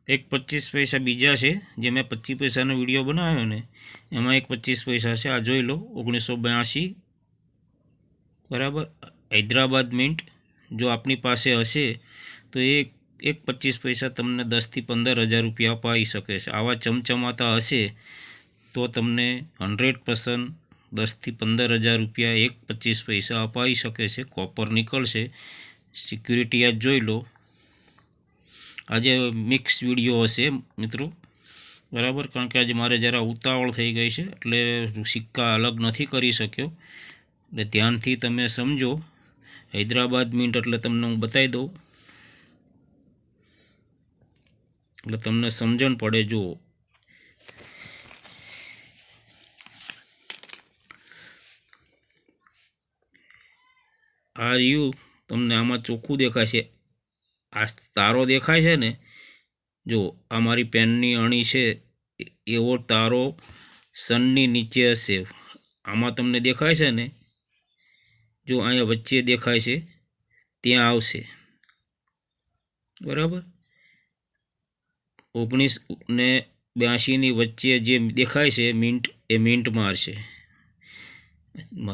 एक 25 पैसा बीजा है जे मैं 25 पैसा विडियो बनाव्यो ने एमां एक 25 पैसा है। आ जोई लो 1982 बराबर हैदराबाद मिंट जो अपनी पासे हशे तो एक 25 पैसा तमने 10 થી 15,000 रुपया अपाई शके छे। आवा चमचमाता हशे तो तमने 100% 10 થી 15,000 रुपया एक 25 पैसा अपाई शके छे। कॉपर निकलशे। सिक्योरिटी आज जोई लो। आज मिक्स विडियो हशे मित्रों बराबर, कारण के आज मारे जरा उतावळ थई गई है एटले सिक्का अलग नहीं करी शक्यो। एटले ध्यानथी तमे समझो। हैदराबाद मिंट एटले तमने हूँ बताई दऊँ एटले तमने समझण पड़े। जो आ यू तमने आमा चोख्खुं देखाय छे। आ तारो देखाय छे ने, जो आ मारी पेननी अणी छे एवो तारो सननी नीचे हशे। आमां तमने देखाय छे ने, जो अहींया वच्चे देखाय छे त्यां आवशे बराबर। 1982 ની વચ્ચે જે દેખાય છે મિન્ટ એ મિન્ટ મારશે।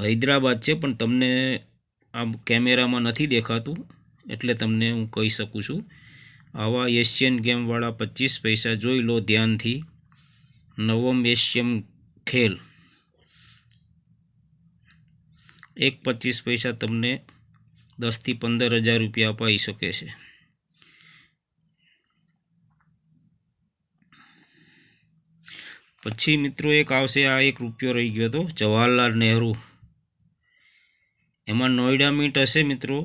हैदराबाद છે પણ તમને આ કેમેરામાં નથી દેખાતું એટલે તમને હું કહી શકું છું। આવા એશિયન ગેમવાળા 25 પૈસા જોઈ લો ધ્યાનથી। નવમ એશિયન ખેલ एक 25 पैसा तमने 10 થી 15,000 रुपया अपाई शके छे। पछी मित्रों एक आवशे, आ एक रुपयो रही गयो तो जवाहरलाल नेहरू। एमां नोएडा मिंट हशे मित्रों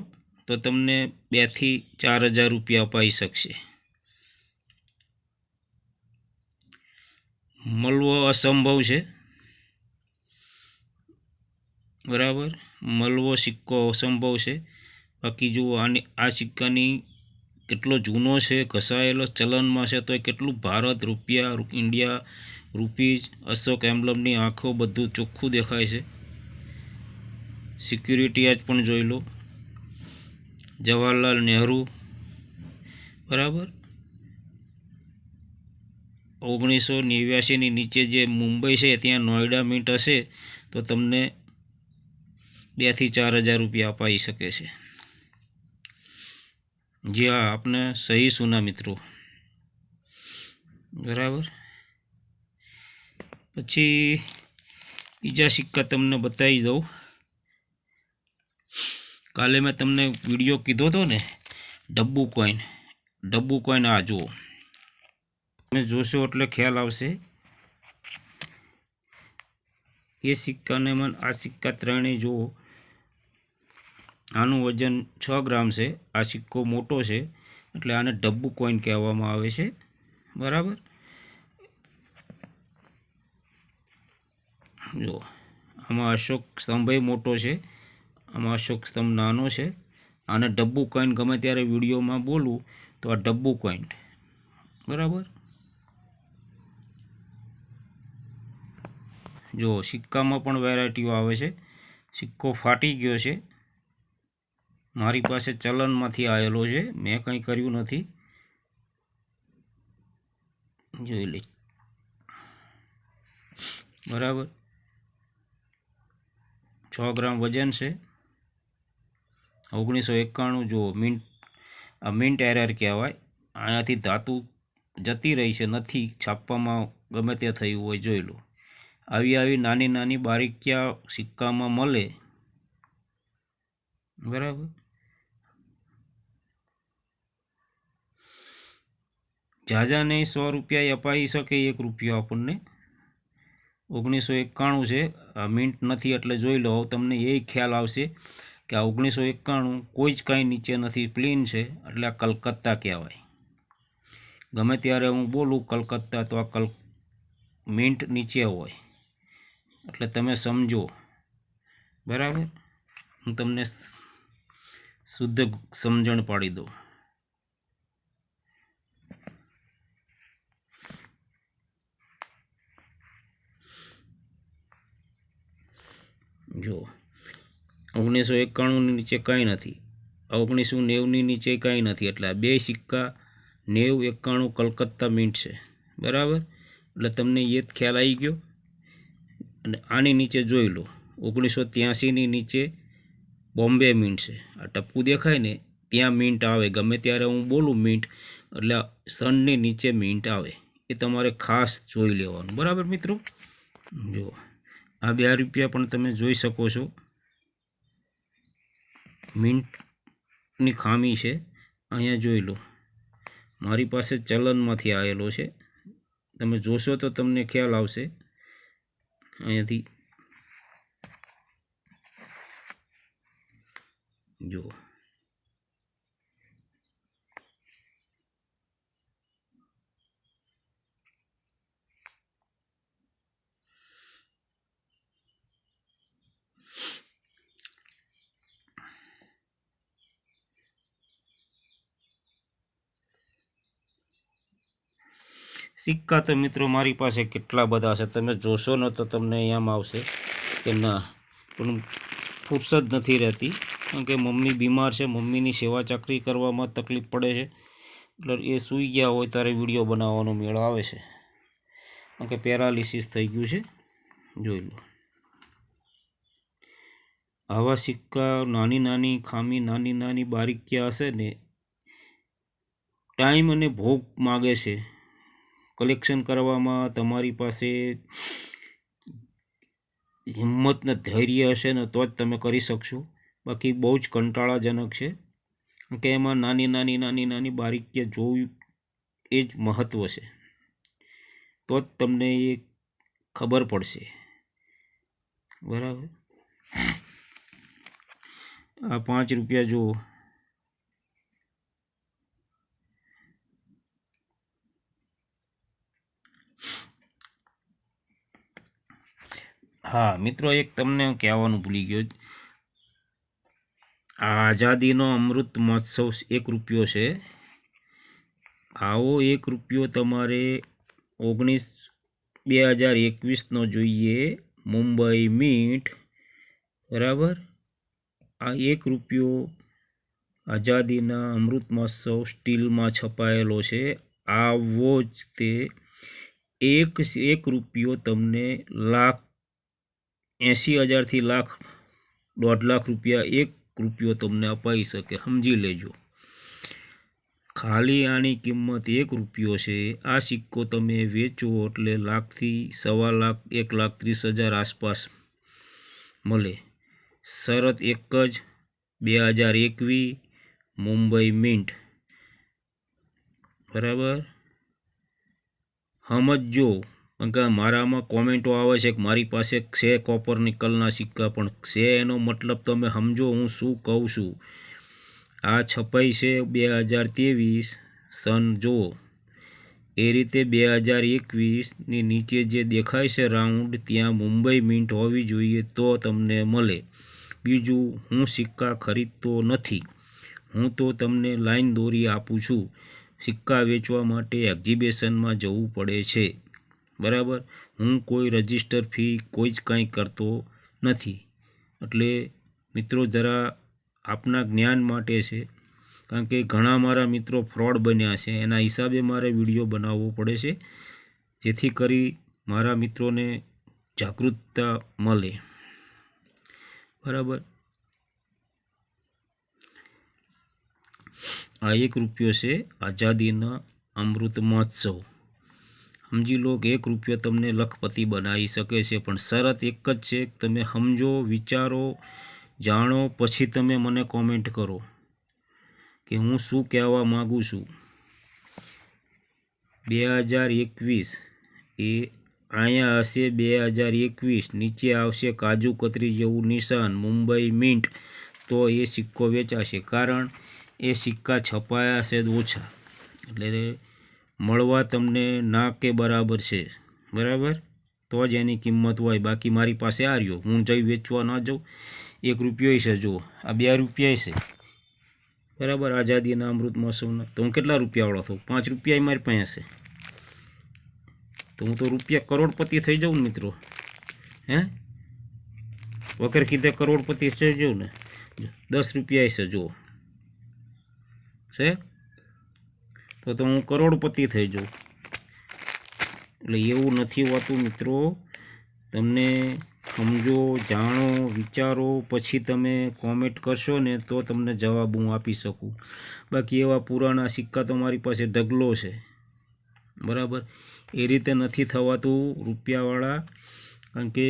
तो तमने 2 થી 4,000 रुपया अपाई शकशे। मलवो असंभव है बराबर। मलवो सिक्को असंभव है। बाकी जो आ सिक्कानी केटलो जूनो है, घसायेलो चलन में है तो केटलू भारत रुपया इंडिया रूपीज अशोक एम्बलमनी आँखों बधु चोख्खुं देखाय छे। सिक्योरिटी आज पण जोई लो। जवाहरलाल नेहरू बराबर। 1989 ની नीचे जे मुंबई है त्यां नोएडा मिंट हशे तो तमने 2 થી 4,000 रुपया अपाई शके छे। जी हाँ, आपने सही सुना मित्रों बराबर। पछी बीजा सिक्का तमने बताई दऊँ। काले मैं तमने विडियो कीधो तो ने डब्बू कॉइन आ जुओ તમે જોશો એટલે ખ્યાલ આવશે। એ સિક્કાને મને આ સિક્કા ત્રણેય જુઓ, આનું વજન 6 ગ્રામ છે। આ સિક્કો મોટો છે એટલે આને ડબ્બુ કોઈન કહેવામાં આવે છે બરાબર। જો આમાં અશોક સ્તંભ મોટો છે, આમાં અશોક સ્તંભ નાનો છે। આને ડબ્બુ કોઈન ગમે ત્યારે વિડીયોમાં બોલું તો આ ડબ્બુ કોઈન બરાબર। जो सिक्का में पण वेरायटीओ आवे छे। सिक्को फाटी गयो छे, मारी पासे चलन मांथी आवेलो छे, मैं कंई कर्युं नथी। जोई ले बराबर। 6 ग्राम वजन से 1991 जो मिंट आ मिंट एरर कहेवाय। आयाथी धातु जती रही है, नहीं छापवामां गमे ते थयुं होय। जोई लो आवी आवी नानी नानी बारीकिया सिक्का में मळे बराबर। जाजा नहीं 100 रुपया अपाई शके। 1 रुपयो आपने 1991 है। आ मिंट नहीं एटले जोई लो। तमने ये ख्याल आवशे कि आ 1991 कोई ज कांई नीचे नहीं, प्लेन है एटले आ कलकत्ता कहेवाय। गमे त्यारे हूँ बोलूँ कलकत्ता तो आ मिंट नीचे होय एटले तमे समझो बराबर। हूँ तमने शुद्ध समझण पाड़ी दो। जो 1991 नीचे कई नहीं, 1990 नीचे कई नहीं, एटले बे सिक्का 9091 કલકત્તા મિન્ટ છે, બરાબર. એટલે તમને એ જ ખ્યાલ આવી ગયો. અને આની નીચે જોઈ લો 1983ની નીચે બોમ્બે મિન્ટ છે. આ ટપકું દેખાય ને ત્યાં મિન્ટ આવે. ગમે ત્યારે હું બોલું મિન્ટ એટલે સનની નીચે મિન્ટ આવે. એ તમારે ખાસ જોઈ લેવાનું, બરાબર મિત્રો. જો આ 2 રૂપિયા પણ તમે જોઈ શકો છો. મિન્ટની ખામી છે. અહીંયા જોઈ લો, મારી પાસે ચલનમાંથી આવેલો છે. તમે જોશો તો તમને ખ્યાલ આવશે. અહીંયાથી જો સિક્કા તો મિત્રો મારી પાસે કેટલા બધા છે. તમે જોશો ને તો તમને અહીંયામાં આવશે કે ના, પણ ફુરસદ નથી રહેતી. કારણ કે મમ્મી બીમાર છે, મમ્મીની સેવા ચાકરી કરવામાં તકલીફ પડે છે. એટલે એ સૂઈ ગયા હોય ત્યારે વિડીયો બનાવવાનો મેળ આવે છે. કારણ કે પેરાલિસિસ થઈ ગયું છે. જોઈ લો, આવા સિક્કા નાની નાની ખામી, નાની નાની બારીકિયા હશે ને, ટાઈમ અને ભોગ માગે છે. કલેક્શન કરવામાં તમારી પાસે હિંમત ને ધૈર્ય હશે ને તો જ તમે કરી શકશો. બાકી બહુ જ કંટાળાજનક છે. કે એમાં નાની નાની બારીકિયા જોવી એ જ મહત્ત્વ છે. તો જ તમને એ ખબર પડશે, બરાબર. આ 5 રૂપિયા જુઓ. હા મિત્રો, એક તમને કહેવાનું ભૂલી ગયો. આઝાદીનો અમૃત મહોત્સવ 1 રૂપિયો છે. આવો 1 રૂપિયો તમારે 2021નો જોઈએ, મુંબઈ મિન્ટ, બરાબર. આ 1 રૂપિયો આઝાદીના અમૃત મહોત્સવ સ્ટીલમાં છપાયેલો છે. આવો જ તે 1 રૂપિયો તમને 80,000થી 1.5 લાખ રૂપિયા 1 રૂપિયો તમને અપાઈ શકે. સમજી લેજો. ખાલી આની કિંમત 1 રૂપિયો છે. આ સિક્કો તમે વેચો એટલે લાખથી 1.25 લાખ, 1,30,000 આસપાસ મળે. શરત એક જ, 2021 મુંબઈ મિન્ટ, બરાબર. સમજો. કારણ કે મારામાં કોમેન્ટો આવે છે કે મારી પાસે છે કોપર નિકલના સિક્કા, પણ છે એનો મતલબ તમે સમજો હું શું કહું છું. આ છપાઈ છે 2023 સન જુઓ. એ રીતે 2021ની નીચે જે દેખાય છે રાઉન્ડ, ત્યાં મુંબઈ મિન્ટ હોવી જોઈએ તો તમને મળે. બીજું, હું સિક્કા ખરીદતો નથી. હું તો તમને લાઈન દોરી આપું છું. સિક્કા વેચવા માટે એક્ઝિબિશનમાં જવું પડે છે, બરાબર. હું કોઈ રજિસ્ટર ફી કોઈ જ કંઈ કરતો નથી. એટલે મિત્રો જરા આપના જ્ઞાન માટે છે. કારણ કે ઘણા મારા મિત્રો ફ્રોડ બન્યા છે. એના હિસાબે મારે વિડીયો બનાવવો પડે છે, જેથી કરી મારા મિત્રોને જાગૃતતા મળે, બરાબર. આ 1 રૂપિયો છે આઝાદીના અમૃત મહોત્સવ. સમજી લો કે 1 રૂપિયો તમને લખપતિ બનાવી શકે છે. પણ શરત એક જ છે, તમે સમજો, વિચારો, જાણો, પછી તમે મને કોમેન્ટ કરો કે હું શું કહેવા માગું છું. 2021 એ અહીંયા હશે 2021, નીચે આવશે કાજુ કતરી જેવું નિશાન મુંબઈ મિન્ટ, તો એ સિક્કો વેચાશે. કારણ એ સિક્કા છપાયા છે ઓછા, એટલે મળવા તમને ના કે બરાબર છે, બરાબર. તો જ એની કિંમત હોય. બાકી મારી પાસે આ રહ્યો, હું જઈ વેચવા ના જાઉં. 1 રૂપિયો છે જુઓ. આ 2 રૂપિયા છે, બરાબર. આઝાદીના અમૃત મહોત્સવના તો હું કેટલા રૂપિયાવાળો થઉં? 5 રૂપિયા મારી પાસે છે. તો હું તો રૂપિયા કરોડપતિ થઈ જાઉં ને મિત્રો. હે, વગર કીધે કરોડપતિ થઈ જાઉં ને. 10 રૂપિયા છે જુઓ, છે તો હું કરોડપતિ થઈ જાઉં. એટલે એવું નથી હોતું મિત્રો. તમને સમજો, જાણો, વિચારો, પછી તમે કોમેન્ટ કરશો ને તો તમને જવાબ હું આપી શકું. બાકી એવા પુરાણા સિક્કા તો મારી પાસે ઢગલો છે, બરાબર. એ રીતે નથી થવાતું રૂપિયાવાળા, કારણ કે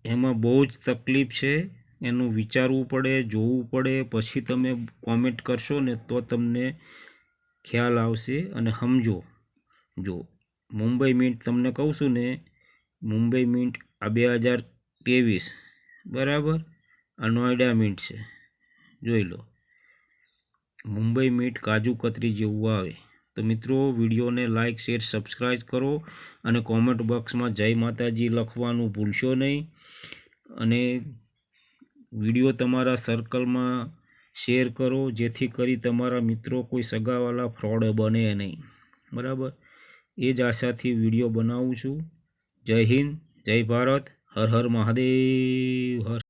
એમાં બહુ જ તકલીફ છે. એનું વિચારવું પડે, જોવું પડે, પછી તમે કોમેન્ટ કરશો ને તો તમને ખ્યાલ આવશે અને સમજો. જો મુંબઈ મિન્ટ તમને કહું છું ને, મુંબઈ મિન્ટ આ 2023, બરાબર. આ નોઈડા મિન્ટ છે, જોઈ લો. મુંબઈ મિન્ટ કાજુ કતરી જેવું આવે. તો મિત્રો, વિડીયોને લાઇક, શેર, સબસ્ક્રાઈબ કરો અને કોમેન્ટ બોક્સમાં જય માતાજી લખવાનું ભૂલશો નહીં. અને વિડીયો તમારા સર્કલમાં શેર કરો, જેથી કરી તમારા મિત્રો કોઈ સગાવાલા ફ્રોડ બને નહીં, બરાબર. એ જ આશાથી વિડીયો બનાવું છું. જય હિન્દ, જય ભારત, હર હર મહાદેવ, હર.